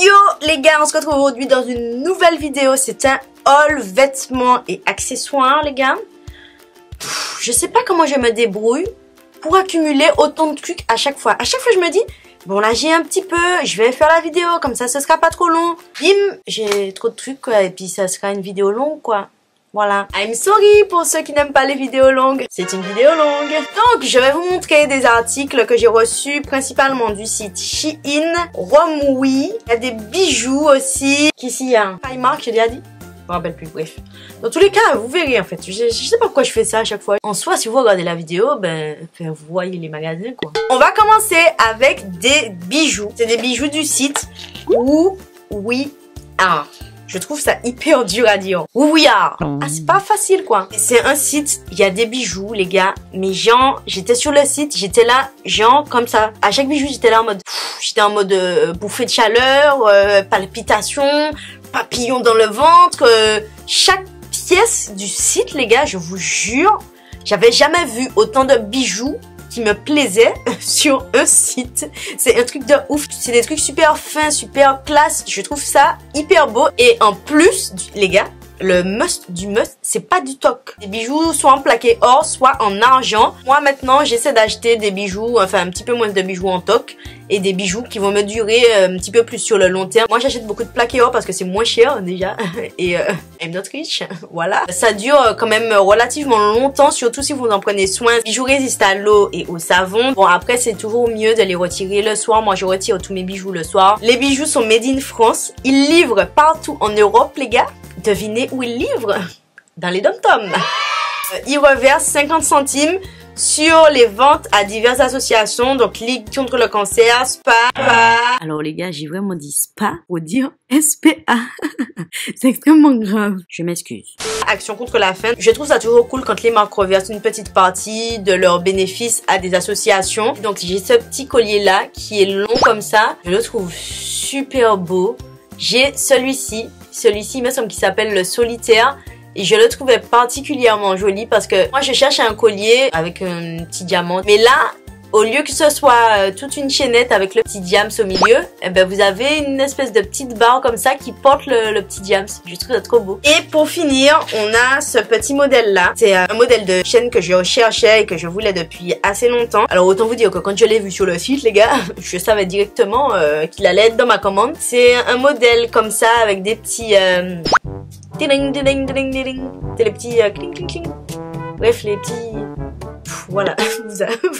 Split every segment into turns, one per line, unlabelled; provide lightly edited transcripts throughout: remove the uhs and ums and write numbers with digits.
Yo les gars, on se retrouve aujourd'hui dans une nouvelle vidéo. C'est un haul vêtements et accessoires les gars. Je sais pas comment je me débrouille pour accumuler autant de trucs à chaque fois. À chaque fois je me dis, bon là j'ai un petit peu, je vais faire la vidéo comme ça ce sera pas trop long. Bim, j'ai trop de trucs quoi, et puis ça sera une vidéo longue quoi. Voilà. I'm sorry pour ceux qui n'aiment pas les vidéos longues. C'est une vidéo longue. Donc, je vais vous montrer des articles que j'ai reçus principalement du site Shein, Romwe. Il y a des bijoux aussi. Qu'ici, il y a un Primark, j'ai déjà dit. Je me rappelle plus, bref. Dans tous les cas, vous verrez en fait. Je sais pas pourquoi je fais ça à chaque fois. En soi, si vous regardez la vidéo, ben, vous voyez les magasins quoi. On va commencer avec des bijoux. C'est des bijoux du site Oui. Je trouve ça hyper dur à dire. Oui, c'est pas facile quoi. C'est un site, il y a des bijoux les gars. Mais genre, j'étais sur le site, j'étais là, genre comme ça. À chaque bijou, j'étais là en mode bouffée de chaleur, palpitations, papillons dans le ventre. Chaque pièce du site les gars, je vous jure, j'avais jamais vu autant de bijoux qui me plaisait sur un site. C'est un truc de ouf. C'est des trucs super fins, super classe. Je trouve ça hyper beau. Et en plus, les gars, le must du must, c'est pas du toc. Les bijoux soit en plaqué or, soit en argent. Moi maintenant, j'essaie d'acheter des bijoux, enfin un petit peu moins de bijoux en toc et des bijoux qui vont me durer un petit peu plus sur le long terme. Moi j'achète beaucoup de plaqué or parce que c'est moins cher déjà et I'm not rich, voilà. Ça dure quand même relativement longtemps, surtout si vous en prenez soin. Les bijoux résistent à l'eau et au savon. Bon après c'est toujours mieux de les retirer le soir. Moi je retire tous mes bijoux le soir. Les bijoux sont made in France. Ils livrent partout en Europe les gars. Devinez où ils livrent? Dans les dom-toms. Ils reversent 50 centimes sur les ventes à diverses associations, donc Ligue contre le cancer, SPA. Alors les gars, j'ai vraiment dit SPA pour dire SPA. C'est extrêmement grave. Je m'excuse. Action contre la faim. Je trouve ça toujours cool quand les marques reversent une petite partie de leurs bénéfices à des associations. Donc j'ai ce petit collier là qui est long comme ça. Je le trouve super beau. J'ai celui-ci. Celui-ci, il me semble qu'il s'appelle le solitaire. Et je le trouvais particulièrement joli parce que moi, je cherche un collier avec un petit diamant. Mais là, au lieu que ce soit toute une chaînette avec le petit diams au milieu, eh ben, vous avez une espèce de petite barre comme ça qui porte le petit diams. Je trouve ça trop beau. Et pour finir, on a ce petit modèle-là. C'est un modèle de chaîne que je cherchais et que je voulais depuis assez longtemps. Alors, autant vous dire que quand je l'ai vu sur le site, les gars, je savais directement qu'il allait être dans ma commande. C'est un modèle comme ça avec des petits... C'est les petits cling cling cling. Bref, les petits... Voilà,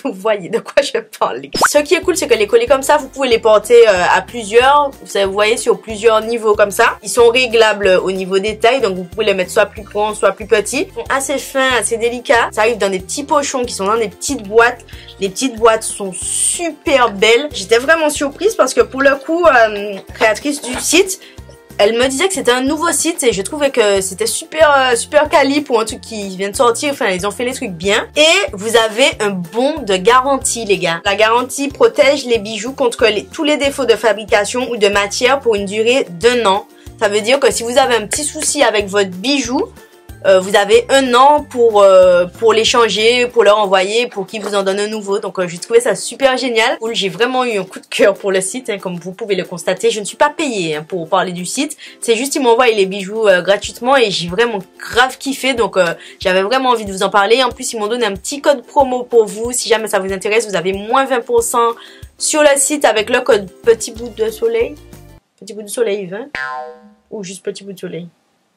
vous voyez de quoi je parle. Ce qui est cool, c'est que les colliers comme ça, vous pouvez les porter à plusieurs. Vous voyez, sur plusieurs niveaux comme ça. Ils sont réglables au niveau des tailles, donc vous pouvez les mettre soit plus grands, soit plus petits. Ils sont assez fins, assez délicats. Ça arrive dans des petits pochons qui sont dans des petites boîtes. Les petites boîtes sont super belles. J'étais vraiment surprise parce que pour le coup, créatrice du site, elle me disait que c'était un nouveau site et je trouvais que c'était super quali pour un truc qui vient de sortir. Enfin, ils ont fait les trucs bien. Et vous avez un bon de garantie, les gars. La garantie protège les bijoux contre tous les défauts de fabrication ou de matière pour une durée d'1 an. Ça veut dire que si vous avez un petit souci avec votre bijou, vous avez 1 an pour les changer, pour leur envoyer, pour qu'ils vous en donnent un nouveau. Donc j'ai trouvé ça super génial. J'ai vraiment eu un coup de cœur pour le site, hein, comme vous pouvez le constater. Je ne suis pas payée hein, pour parler du site. C'est juste ils m'envoient les bijoux gratuitement et j'ai vraiment grave kiffé. Donc j'avais vraiment envie de vous en parler. En plus ils m'ont donné un petit code promo pour vous. Si jamais ça vous intéresse, vous avez moins 20% sur le site avec le code petit bout de soleil. Petit bout de soleil 20. Ou juste petit bout de soleil.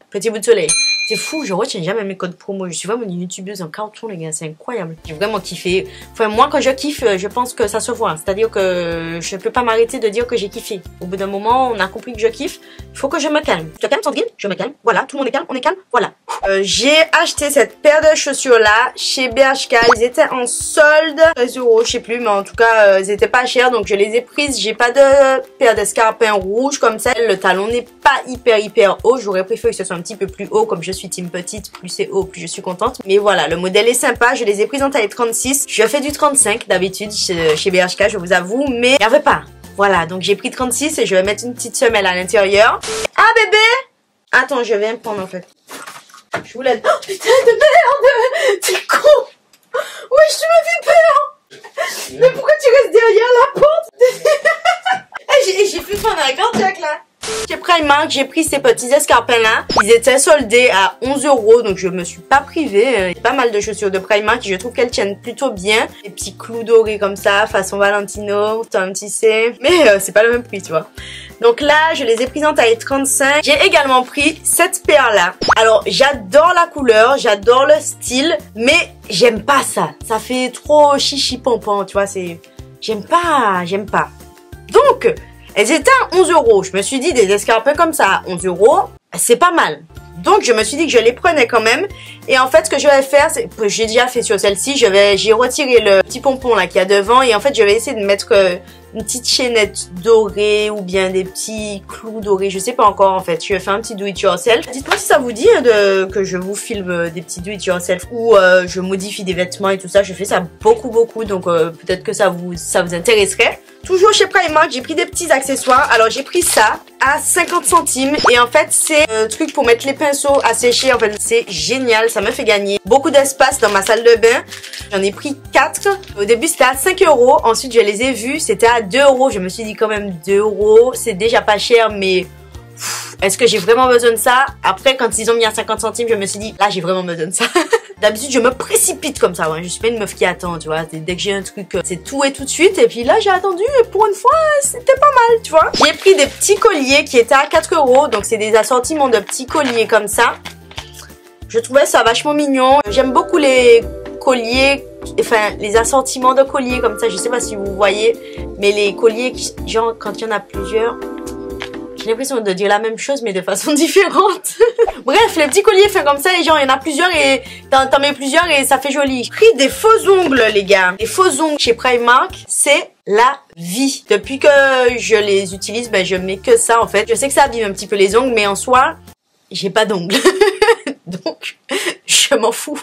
Petit bout de soleil. C'est fou, je retiens jamais mes codes promo. Je suis vraiment une youtubeuse en carton, les gars. C'est incroyable. J'ai vraiment kiffé. Enfin, moi, quand je kiffe, je pense que ça se voit. C'est-à-dire que je peux pas m'arrêter de dire que j'ai kiffé. Au bout d'un moment, on a compris que je kiffe. Il faut que je me calme. Tu te calmes, Sandrine? Je me calme. Voilà, tout le monde est calme. On est calme. Voilà. J'ai acheté cette paire de chaussures-là chez BHK. Ils étaient en solde. 13 €, je sais plus. Mais en tout cas, ils étaient pas chers. Donc, je les ai prises. J'ai pas de paire d'escarpins rouges comme ça. Le talon n'est pas hyper haut. J'aurais préféré que ce soit un petit peu plus haut comme je suis team petite, plus c'est haut, plus je suis contente. Mais voilà, le modèle est sympa. Je les ai prises en taille 36. Je fais du 35 d'habitude chez BHK, je vous avoue, mais il n'y avait pas. Voilà, donc j'ai pris 36 et je vais mettre une petite semelle à l'intérieur. Ah bébé! Attends, je viens prendre en fait. Je vous laisse. Oh putain de merde! T'es con! Wesh, tu m'as fait peur! Mais pourquoi tu restes derrière la porte? j'ai plus faim à la cardiaque là. Chez Primark, j'ai pris ces petits escarpins là. Ils étaient soldés à 11 €, donc je me suis pas privée. Pas mal de chaussures de Primark, je trouve qu'elles tiennent plutôt bien. Des petits clous dorés comme ça, façon Valentino, Tom Tissé. Mais c'est pas le même prix, tu vois. Donc là, je les ai prises en taille 35. J'ai également pris cette paire là. Alors, j'adore la couleur, j'adore le style, mais j'aime pas ça. Ça fait trop chichi pompon, tu vois, c'est... J'aime pas. Donc... elles étaient à 11 €. Je me suis dit, des escarpins comme ça à 11 €, c'est pas mal. Donc, je me suis dit que je les prenais quand même. Et en fait, ce que je vais faire, c'est que j'ai déjà fait sur celle-ci. J'ai retiré le petit pompon là qu'il y a devant. Et en fait, je vais essayer de mettre une petite chaînette dorée ou bien des petits clous dorés. Je sais pas encore en fait. Je vais faire un petit do it yourself. Dites-moi si ça vous dit que je vous filme des petits do it yourself ou je modifie des vêtements et tout ça. Je fais ça beaucoup. Donc, peut-être que ça vous intéresserait. Toujours chez Primark, j'ai pris des petits accessoires. Alors, j'ai pris ça à 50 centimes. Et en fait, c'est un truc pour mettre les pinceaux à sécher. En fait, c'est génial. Ça me fait gagner beaucoup d'espace dans ma salle de bain. J'en ai pris 4. Au début, c'était à 5 €. Ensuite, je les ai vus. C'était à 2 €. Je me suis dit quand même 2 €. C'est déjà pas cher, mais... est-ce que j'ai vraiment besoin de ça? Après, quand ils ont mis à 50 centimes, je me suis dit, là, j'ai vraiment besoin de ça. D'habitude, je me précipite comme ça. Ouais. Je suis pas une meuf qui attend, tu vois. Dès que j'ai un truc, c'est tout et tout de suite. Et puis là, j'ai attendu. Et pour une fois, c'était pas mal, tu vois. J'ai pris des petits colliers qui étaient à 4 €. Donc, c'est des assortiments de petits colliers comme ça. Je trouvais ça vachement mignon. J'aime beaucoup les colliers, enfin, les assortiments de colliers comme ça. Je sais pas si vous voyez. Mais les colliers, genre, quand il y en a plusieurs... j'ai l'impression de dire la même chose mais de façon différente. Bref, les petits colliers faits comme ça, les gens, il y en a plusieurs et t'en mets plusieurs et ça fait joli. J'ai pris des faux ongles, les gars. Les faux ongles chez Primark, c'est la vie. Depuis que je les utilise, ben je mets que ça en fait. Je sais que ça abîme un petit peu les ongles, mais en soi, j'ai pas d'ongles. Donc, je m'en fous.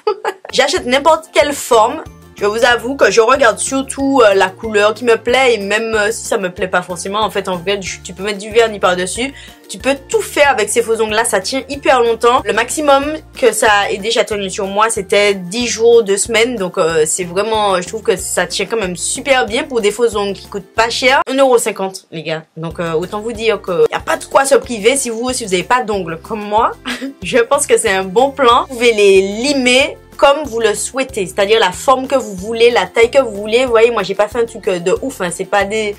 J'achète n'importe quelle forme. Je vous avoue que je regarde surtout la couleur qui me plaît et même si ça me plaît pas forcément, en fait en vrai tu peux mettre du vernis par-dessus. Tu peux tout faire avec ces faux ongles là, ça tient hyper longtemps. Le maximum que ça ait déjà tenu sur moi c'était 10 jours, 2 semaines. Donc c'est vraiment, je trouve que ça tient quand même super bien pour des faux ongles qui coûtent pas cher. 1,50 € les gars. Donc autant vous dire qu'il n'y a pas de quoi se priver si vous n'avez pas d'ongles comme moi. Je pense que c'est un bon plan. Vous pouvez les limer comme vous le souhaitez, c'est-à-dire la forme que vous voulez, la taille que vous voulez. Vous voyez, moi j'ai pas fait un truc de ouf, hein. C'est pas des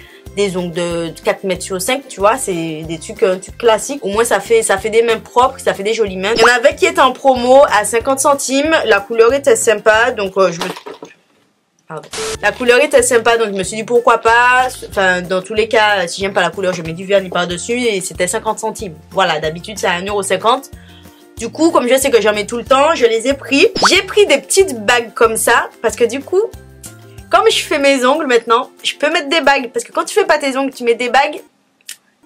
ongles de 4 mètres sur 5, tu vois, c'est des trucs classiques. Au moins ça fait des mains propres, ça fait des jolies mains. Il y en avait qui étaient en promo à 50 centimes, la couleur était sympa, donc la couleur était sympa, donc je me suis dit pourquoi pas. Enfin, dans tous les cas, si j'aime pas la couleur, je mets du vernis par-dessus et c'était 50 centimes. Voilà, d'habitude c'est à 1,50 €. Du coup, comme je sais que j'en mets tout le temps, je les ai pris. J'ai pris des petites bagues comme ça, parce que du coup, comme je fais mes ongles maintenant, je peux mettre des bagues. Parce que quand tu fais pas tes ongles, tu mets des bagues.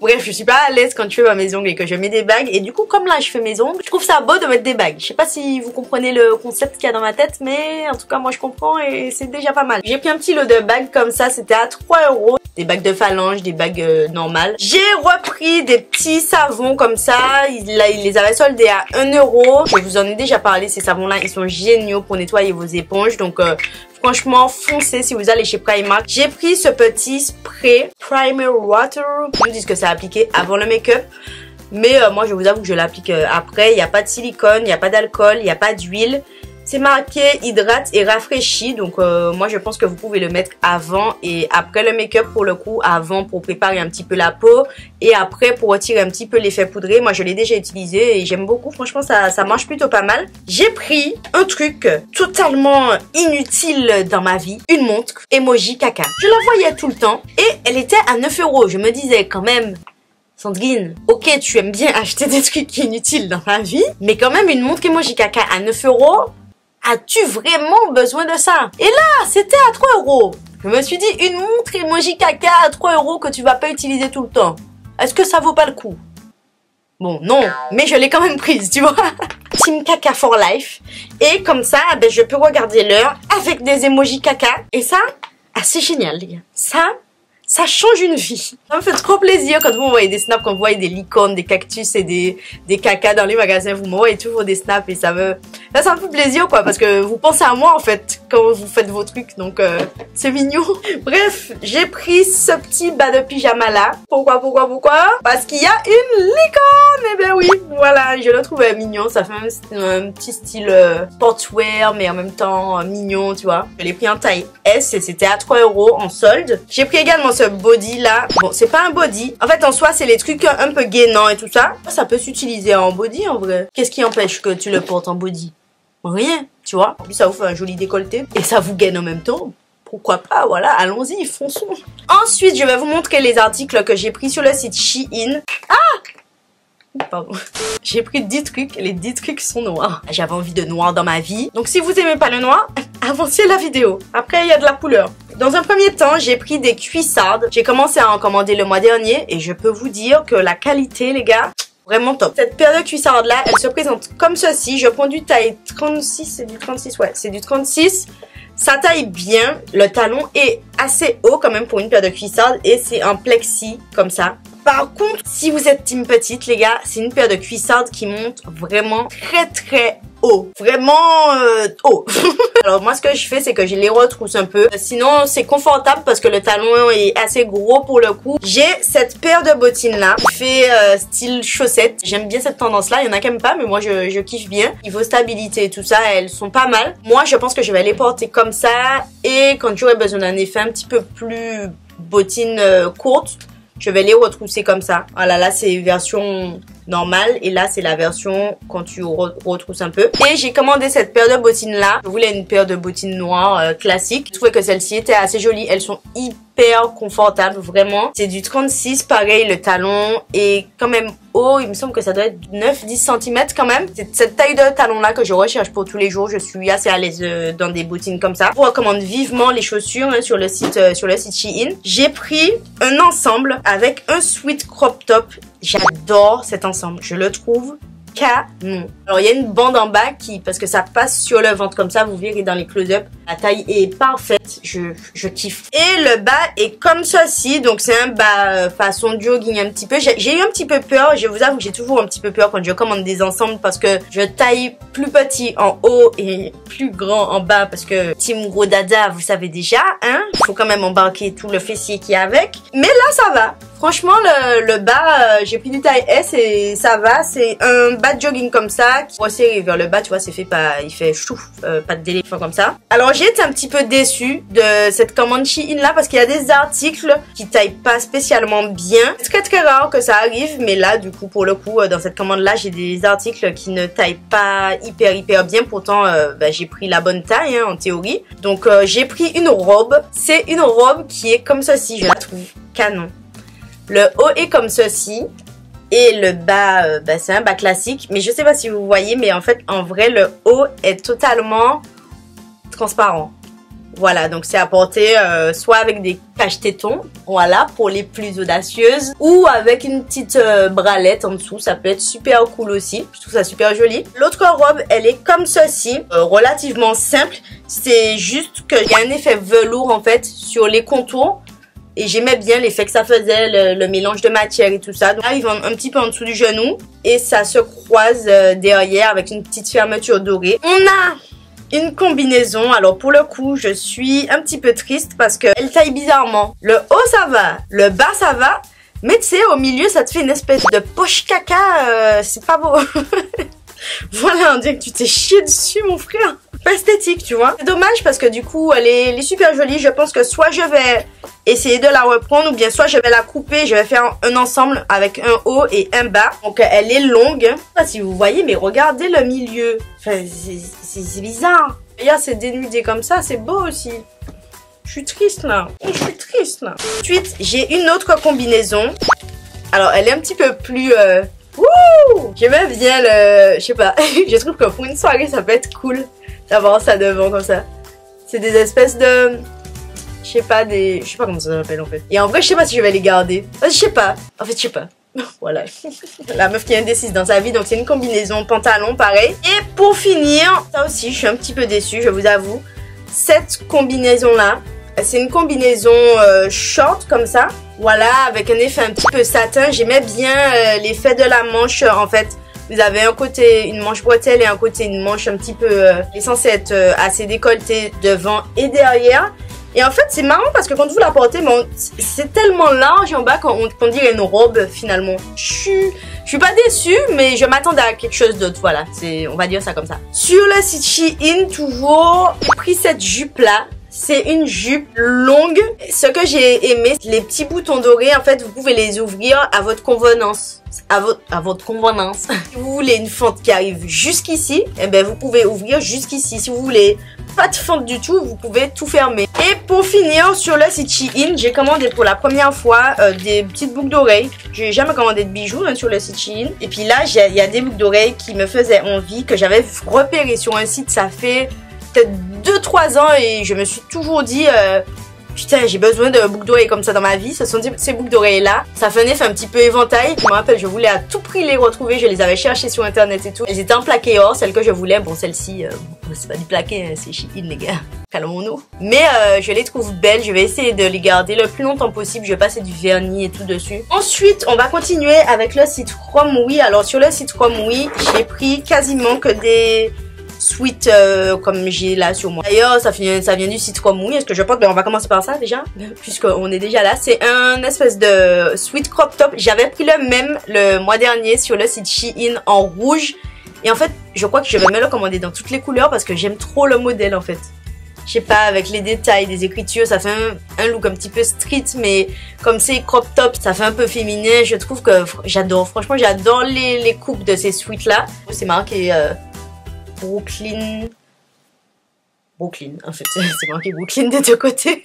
Bref, je suis pas à l'aise quand tu fais pas mes ongles et que je mets des bagues. Et du coup, comme là, je fais mes ongles, je trouve ça beau de mettre des bagues. Je sais pas si vous comprenez le concept qu'il y a dans ma tête, mais en tout cas, moi, je comprends et c'est déjà pas mal. J'ai pris un petit lot de bagues comme ça, c'était à 3 €. Des bagues de phalange, des bagues normales. J'ai repris des petits savons comme ça. Il les avait soldés à 1 €. Je vous en ai déjà parlé, ces savons-là, ils sont géniaux pour nettoyer vos éponges. Donc, franchement, foncez si vous allez chez Primark. J'ai pris ce petit spray Primer Water. Ils nous disent que c'est appliqué avant le make-up. Mais moi, je vous avoue que je l'applique après. Il n'y a pas de silicone, il n'y a pas d'alcool, il n'y a pas d'huile. C'est marqué hydrate et rafraîchit. Donc moi je pense que vous pouvez le mettre avant et après le make-up pour le coup. Avant pour préparer un petit peu la peau et après pour retirer un petit peu l'effet poudré. Moi je l'ai déjà utilisé et j'aime beaucoup. Franchement ça marche plutôt pas mal. J'ai pris un truc totalement inutile dans ma vie. Une montre emoji caca. Je la voyais tout le temps et elle était à 9 €. Je me disais quand même... Sandrine, ok, tu aimes bien acheter des trucs inutiles dans la vie, mais quand même une montre emoji caca à 9 €, as-tu vraiment besoin de ça? Et là, c'était à 3 €. Je me suis dit, une montre emoji caca à 3 € que tu vas pas utiliser tout le temps. Est-ce que ça vaut pas le coup? Bon, non, mais je l'ai quand même prise, tu vois. Team caca for life. Et comme ça, ben, je peux regarder l'heure avec des emojis caca. Et ça, c'est génial, les gars. Ça, Ça change une vie. Ça me fait trop plaisir quand vous m'envoyez des snaps, quand vous voyez des licornes, des cactus et des cacas dans les magasins. Vous m'envoyez toujours des snaps et ça me fait plaisir quoi, parce que vous pensez à moi en fait quand vous faites vos trucs, donc c'est mignon. Bref, j'ai pris ce petit bas de pyjama là. Pourquoi? Parce qu'il y a une licorne. Eh bien oui, voilà, je le trouvais mignon. Ça fait un petit style sportswear, mais en même temps mignon, tu vois. Je l'ai pris en taille S et c'était à 3 € en solde. J'ai pris également ce body là. Bon, c'est pas un body. En fait, en soi, c'est les trucs un peu gainants et tout ça. Ça peut s'utiliser en body en vrai. Qu'est-ce qui empêche que tu le portes en body? Rien, tu vois. En plus, ça vous fait un joli décolleté. Et ça vous gaine en même temps. Pourquoi pas, voilà, allons-y, fonçons. Ensuite, je vais vous montrer les articles que j'ai pris sur le site Shein. Ah! Pardon. J'ai pris 10 trucs, les 10 trucs sont noirs. J'avais envie de noir dans ma vie. Donc si vous aimez pas le noir, avancez la vidéo. Après, il y a de la couleur. Dans un premier temps, j'ai pris des cuissardes. J'ai commencé à en commander le mois dernier et je peux vous dire que la qualité, les gars, vraiment top. Cette paire de cuissardes là, elle se présente comme ceci. Je prends du taille 36, c'est du 36, ouais, c'est du 36. Ça taille bien, le talon est assez haut quand même pour une paire de cuissardes et c'est en plexi comme ça. Par contre, si vous êtes team petite les gars, c'est une paire de cuissardes qui monte vraiment très haut. Vraiment haut. Alors moi ce que je fais c'est que je les retrousse un peu. Sinon c'est confortable parce que le talon est assez gros pour le coup. J'ai cette paire de bottines là qui fait style chaussette. J'aime bien cette tendance là. Il y en a qui aiment pas mais moi je kiffe bien. Niveau stabilité et tout ça, elles sont pas mal. Moi je pense que je vais les porter comme ça. Et quand j'aurai besoin d'un effet un petit peu plus bottines courtes, je vais les retrousser comme ça. Voilà, là c'est version normale et là c'est la version quand tu retrousses un peu. Et j'ai commandé cette paire de bottines là. Je voulais une paire de bottines noires classique. Je trouvais que celle-ci était assez jolie. Elles sont hyper confortables, vraiment. C'est du 36, pareil, le talon est quand même haut. Il me semble que ça doit être 9-10 cm quand même. C'est cette taille de talon là que je recherche pour tous les jours. Je suis assez à l'aise dans des bottines comme ça. Je vous recommande vivement les chaussures hein, sur le site Shein. J'ai pris un ensemble avec un sweat crop top. J'adore cet ensemble. Je le trouve canon. Alors il y a une bande en bas parce que ça passe sur le ventre comme ça, vous verrez dans les close-up. La taille est parfaite, je kiffe. Et le bas est comme ceci, donc c'est un bas façon jogging un petit peu. J'ai eu un petit peu peur, je vous avoue que j'ai toujours un petit peu peur quand je commande des ensembles parce que je taille plus petit en haut et plus grand en bas parce que team gros dada, vous savez déjà, hein. Il faut quand même embarquer tout le fessier qui est avec. Mais là ça va. Franchement, le bas, j'ai pris du taille S et ça va. C'est un bas de jogging comme ça qui resserré vers le bas, tu vois, c'est fait pas, il fait chouf, pas de d'éléphant comme ça. Alors j'ai été un petit peu déçue de cette commande Shein là parce qu'il y a des articles qui taillent pas spécialement bien. C'est très rare que ça arrive, mais là du coup pour le coup dans cette commande là j'ai des articles qui ne taillent pas hyper bien. Pourtant j'ai pris la bonne taille hein, en théorie. Donc j'ai pris une robe. C'est une robe qui est comme ceci, je la trouve canon. Le haut est comme ceci et le bas, c'est un bas classique. Mais je sais pas si vous voyez, mais en fait, en vrai, le haut est totalement transparent. Voilà, donc c'est à porter soit avec des cache-tétons, voilà, pour les plus audacieuses, ou avec une petite bralette en dessous, ça peut être super cool aussi. Je trouve ça super joli. L'autre robe, elle est comme ceci, relativement simple. C'est juste qu'il y a un effet velours en fait sur les contours. Et j'aimais bien l'effet que ça faisait, le mélange de matière et tout ça. Donc, arrive un petit peu en dessous du genou. Et ça se croise derrière avec une petite fermeture dorée. On a une combinaison. Alors pour le coup, je suis un petit peu triste parce qu'elle taille bizarrement. Le haut, ça va. Le bas, ça va. Mais tu sais, au milieu, ça te fait une espèce de poche caca. C'est pas beau. Voilà, on dirait que tu t'es chié dessus, mon frère. Pas esthétique, tu vois. C'est dommage parce que du coup, elle est super jolie. Je pense que soit je vais essayer de la reprendre ou bien soit je vais la couper. Je vais faire un ensemble avec un haut et un bas. Donc, elle est longue. Je sais pas si vous voyez, mais regardez le milieu. Enfin, c'est bizarre. Regarde, c'est dénudé comme ça. C'est beau aussi. Je suis triste là. Je suis triste là. Ensuite, j'ai une autre combinaison. Alors, elle est un petit peu plus... Wouh! J'aimais bien le... Je sais pas. Je trouve que pour une soirée, ça peut être cool d'avoir ça devant comme ça. C'est des espèces de... Je sais pas comment ça s'appelle en fait. Et en vrai, je sais pas si je vais les garder. Je sais pas. En fait, je sais pas. Voilà. La meuf qui est indécise dans sa vie. Donc, c'est une combinaison pantalon, pareil. Et pour finir, ça aussi, je suis un petit peu déçue, je vous avoue. Cette combinaison-là, C'est une combinaison short comme ça. Voilà, avec un effet un petit peu satin. J'aimais bien l'effet de la manche en fait. Vous avez un côté une manche bretelle et un côté une manche un petit peu... elle est censée être assez décolletée devant et derrière. Et en fait, c'est marrant parce que quand vous la portez, bon, c'est tellement large en bas qu'on dirait une robe finalement. Je suis pas déçue, mais je m'attendais à quelque chose d'autre. Voilà, on va dire ça comme ça. Sur le site Shein, toujours, j'ai pris cette jupe-là. C'est une jupe longue. Ce que j'ai aimé, les petits boutons dorés, en fait, vous pouvez les ouvrir à votre convenance. À votre convenance. Si vous voulez une fente qui arrive jusqu'ici, eh ben, vous pouvez ouvrir jusqu'ici. Si vous voulez pas de fente du tout, vous pouvez tout fermer. Et pour finir, sur le site Shein, j'ai commandé pour la première fois des petites boucles d'oreilles. J'ai jamais commandé de bijoux sur le site Shein. Et puis là, il y a des boucles d'oreilles qui me faisaient envie, que j'avais repéré sur un site, ça fait peut-être 2-3 ans, et je me suis toujours dit putain, j'ai besoin de boucles d'oreilles comme ça dans ma vie. Ce sont ces boucles d'oreilles là, ça fait un effet un petit peu éventail. Je me rappelle, je voulais à tout prix les retrouver, je les avais cherchées sur internet et tout. Elles étaient en plaqué or, celles que je voulais. Bon, celle-ci c'est pas du plaqué, hein, c'est Shein les gars, calmons-nous. Mais je les trouve belles, je vais essayer de les garder le plus longtemps possible. Je vais passer du vernis et tout dessus. Ensuite, on va continuer avec le site Romwe. Alors sur le site Romwe, j'ai pris quasiment que des sweat comme j'ai là sur moi. D'ailleurs, ça vient du site Romwe. Est-ce que je porte? Ben, on va commencer par ça déjà, puisqu'on est déjà là. C'est un espèce de sweat crop top. J'avais pris le même le mois dernier sur le site Shein en rouge. Et en fait, je crois que je vais me le commander dans toutes les couleurs parce que j'aime trop le modèle en fait. Je sais pas, avec les détails des écritures, ça fait un look un petit peu street, mais comme c'est crop top, ça fait un peu féminin. Je trouve que j'adore, franchement, j'adore les coupes de ces sweats là. C'est marqué Brooklyn, en fait, c'est marqué Brooklyn des deux côtés.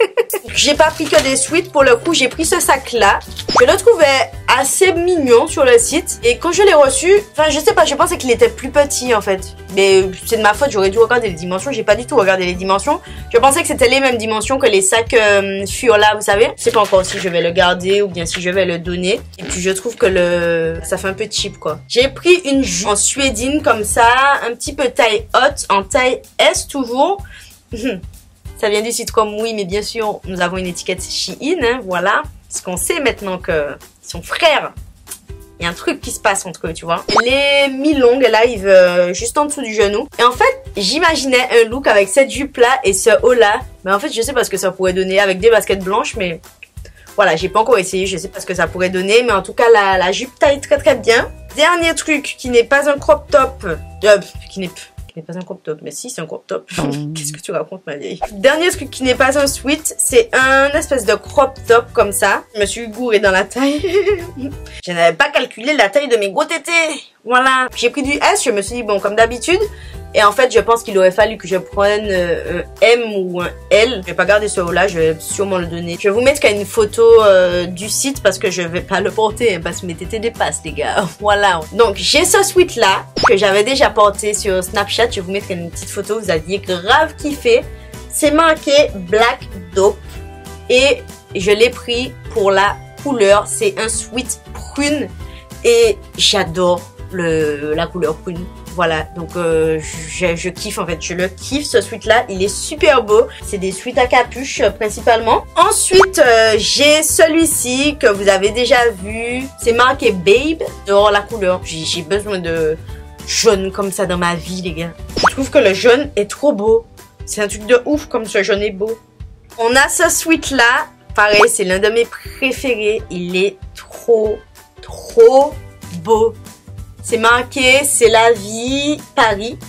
J'ai pas pris que des sweats pour le coup, j'ai pris ce sac là. Je le trouvais assez mignon sur le site. Et quand je l'ai reçu, enfin je sais pas, je pensais qu'il était plus petit en fait. Mais c'est de ma faute, j'aurais dû regarder les dimensions. J'ai pas du tout regardé les dimensions. Je pensais que c'était les mêmes dimensions que les sacs Fiola, vous savez. Je sais pas encore si je vais le garder ou bien si je vais le donner. Et puis je trouve que ça fait un peu cheap quoi. J'ai pris une jupe en suédine comme ça, un petit peu taille haute, en taille S toujours. Ça vient du site Romwe, mais bien sûr, nous avons une étiquette Shein, hein, voilà. Parce qu'on sait maintenant que son frère, il y a un truc qui se passe entre eux, tu vois. Elle est mi-longue, elle arrive juste en dessous du genou. Et en fait, j'imaginais un look avec cette jupe-là et ce haut-là. Mais en fait, je sais pas ce que ça pourrait donner avec des baskets blanches, mais voilà, j'ai pas encore essayé, je sais pas ce que ça pourrait donner. Mais en tout cas, la jupe taille très très bien. Dernier truc qui n'est pas un crop top, qui n'est pas un crop top, mais si c'est un crop top. Qu'est-ce que tu racontes ma vieille? Dernier truc qui n'est pas un sweat, c'est un espèce de crop top comme ça. Je me suis gourée dans la taille. Je n'avais pas calculé la taille de mes gros tétés. Voilà. J'ai pris du S, je me suis dit bon comme d'habitude. Et en fait je pense qu'il aurait fallu que je prenne un M ou un L. Je vais pas garder ce haut là, je vais sûrement le donner. Je vais vous mettre une photo du site parce que je vais pas le porter. Parce que mes tétés dépassent les gars. Voilà. Donc j'ai ce sweat là que j'avais déjà porté sur Snapchat. Je vais vous mettre une petite photo, vous alliez grave kiffer. C'est marqué Black Dope. Et je l'ai pris pour la couleur. C'est un sweat prune. Et j'adore la couleur prune. Voilà, donc je kiffe en fait, je le kiffe ce sweat là, il est super beau. C'est des sweats à capuche principalement. Ensuite, j'ai celui-ci que vous avez déjà vu. C'est marqué Babe. J'adore la couleur, j'ai besoin de jaune comme ça dans ma vie les gars. Je trouve que le jaune est trop beau. C'est un truc de ouf comme ce jaune est beau. On a ce sweat là, pareil c'est l'un de mes préférés. Il est trop beau. C'est marqué, c'est la vie, Paris.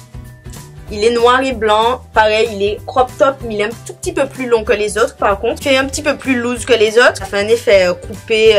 Il est noir et blanc. Pareil, il est crop top, mais il est un tout petit peu plus long que les autres par contre. Il est un petit peu plus loose que les autres. Ça fait un effet coupé,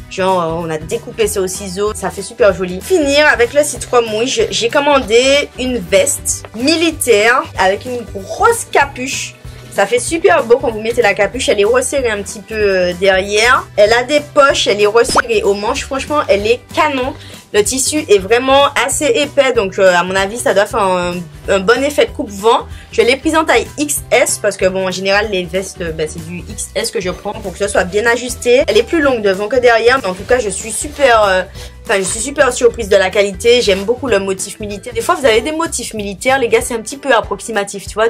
genre on a découpé ça au ciseau. Ça fait super joli. Finir avec le site Romwe, j'ai commandé une veste militaire avec une grosse capuche. Ça fait super beau quand vous mettez la capuche. Elle est resserrée un petit peu derrière. Elle a des poches, elle est resserrée aux manches. Franchement, elle est canon. Le tissu est vraiment assez épais, donc à mon avis, ça doit faire un bon effet de coupe-vent. Je l'ai prise en taille XS parce que bon, en général, les vestes, c'est du XS que je prends pour que ce soit bien ajusté. Elle est plus longue devant que derrière, mais en tout cas, je suis super surprise de la qualité. J'aime beaucoup le motif militaire. Des fois, vous avez des motifs militaires, les gars, c'est un petit peu approximatif, tu vois.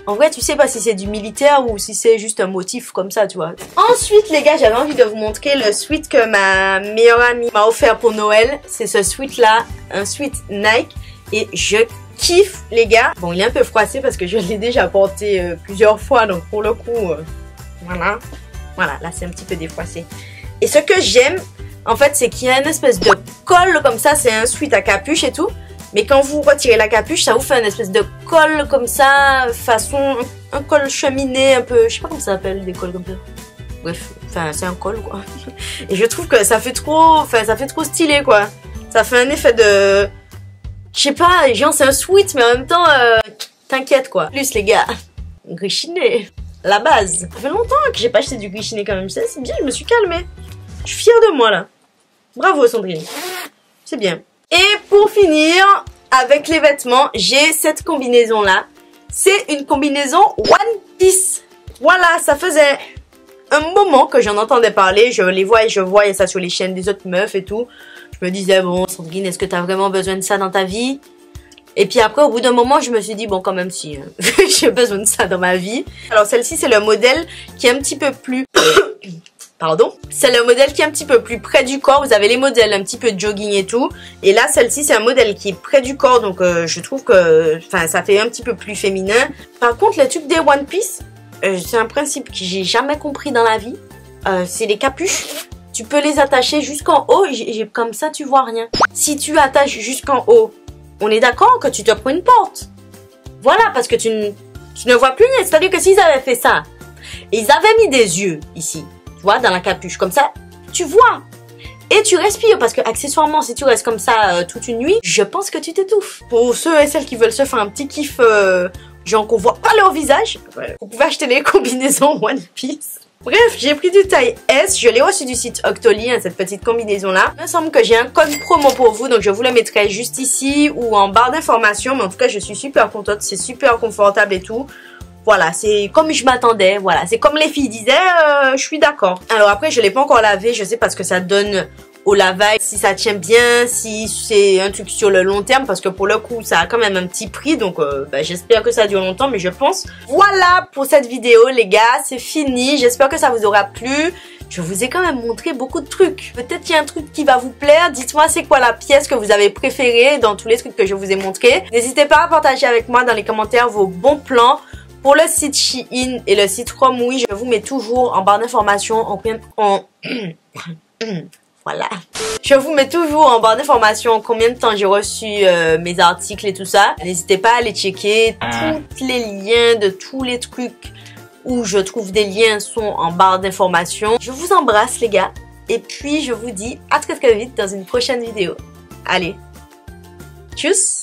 En vrai, tu sais pas si c'est du militaire ou si c'est juste un motif comme ça, tu vois. Ensuite, les gars, j'avais envie de vous montrer le sweat que ma meilleure amie m'a offert pour Noël. C'est ce sweat-là, un sweat Nike. Et je kiffe, les gars. Bon, il est un peu froissé parce que je l'ai déjà porté plusieurs fois. Donc, pour le coup, voilà. Voilà, là, c'est un petit peu défroissé. Et ce que j'aime, en fait, c'est qu'il y a une espèce de col comme ça. C'est un sweat à capuche et tout. Mais quand vous retirez la capuche, ça vous fait une espèce de col comme ça, façon un col cheminé un peu, je sais pas comment ça s'appelle, des cols comme ça. Bref, enfin c'est un col quoi. Et je trouve que ça fait trop, ça fait trop stylé quoi. Ça fait un effet de, je sais pas, genre c'est un sweat mais en même temps, t'inquiète quoi. Plus les gars, gris chiné, la base. Ça fait longtemps que j'ai pas acheté du gris chiné quand même, c'est bien, je me suis calmée. Je suis fière de moi là. Bravo Sandrine, c'est bien. Et pour finir, avec les vêtements, j'ai cette combinaison-là. C'est une combinaison One Piece. Voilà, ça faisait un moment que j'en entendais parler. Je les vois et je voyais ça sur les chaînes des autres meufs et tout. Je me disais, bon, Sandrine, est-ce que t'as vraiment besoin de ça dans ta vie? Et puis après, au bout d'un moment, je me suis dit, bon, quand même si, j'ai besoin de ça dans ma vie. Alors celle-ci, c'est le modèle qui est un petit peu plus... Pardon. C'est le modèle qui est un petit peu plus près du corps. Vous avez les modèles un petit peu de jogging et tout. Et là, celle-ci, c'est un modèle qui est près du corps. Donc, je trouve que ça fait un petit peu plus féminin. Par contre, le truc des One Piece, c'est un principe que j'ai jamais compris dans la vie. C'est les capuches. Tu peux les attacher jusqu'en haut. Comme ça, tu vois rien. Si tu attaches jusqu'en haut, on est d'accord que tu te prends une porte. Voilà, parce que tu ne vois plus rien. C'est-à-dire que s'ils avaient fait ça, et ils avaient mis des yeux ici, tu vois, dans la capuche, comme ça, tu vois. Et tu respires, parce que accessoirement, si tu restes comme ça toute une nuit, je pense que tu t'étouffes. Pour ceux et celles qui veulent se faire un petit kiff, genre qu'on voit pas leur visage, vous pouvez acheter les combinaisons One Piece. Bref, j'ai pris du taille S, je l'ai reçu du site Octoly, hein, cette petite combinaison-là. Il me semble que j'ai un code promo pour vous, donc je vous le mettrai juste ici ou en barre d'informations. Mais en tout cas, je suis super contente, c'est super confortable et tout. Voilà, c'est comme je m'attendais, voilà, c'est comme les filles disaient, je suis d'accord. Alors après, je l'ai pas encore lavé, je sais pas ce que ça donne au lavage, si ça tient bien, si c'est un truc sur le long terme, parce que pour le coup, ça a quand même un petit prix, donc j'espère que ça dure longtemps, mais je pense. Voilà pour cette vidéo, les gars, c'est fini, j'espère que ça vous aura plu. Je vous ai quand même montré beaucoup de trucs. Peut-être qu'il y a un truc qui va vous plaire. Dites-moi c'est quoi la pièce que vous avez préférée dans tous les trucs que je vous ai montrés. N'hésitez pas à partager avec moi dans les commentaires vos bons plans. Pour le site Shein et le site Romwe, je vous mets toujours en barre d'informations voilà. Je vous mets toujours en barre d'informations combien de temps j'ai reçu mes articles et tout ça. N'hésitez pas à les checker. Tous les liens de tous les trucs où je trouve des liens sont en barre d'informations. Je vous embrasse les gars. Et puis je vous dis à très vite dans une prochaine vidéo. Allez. Tchuss!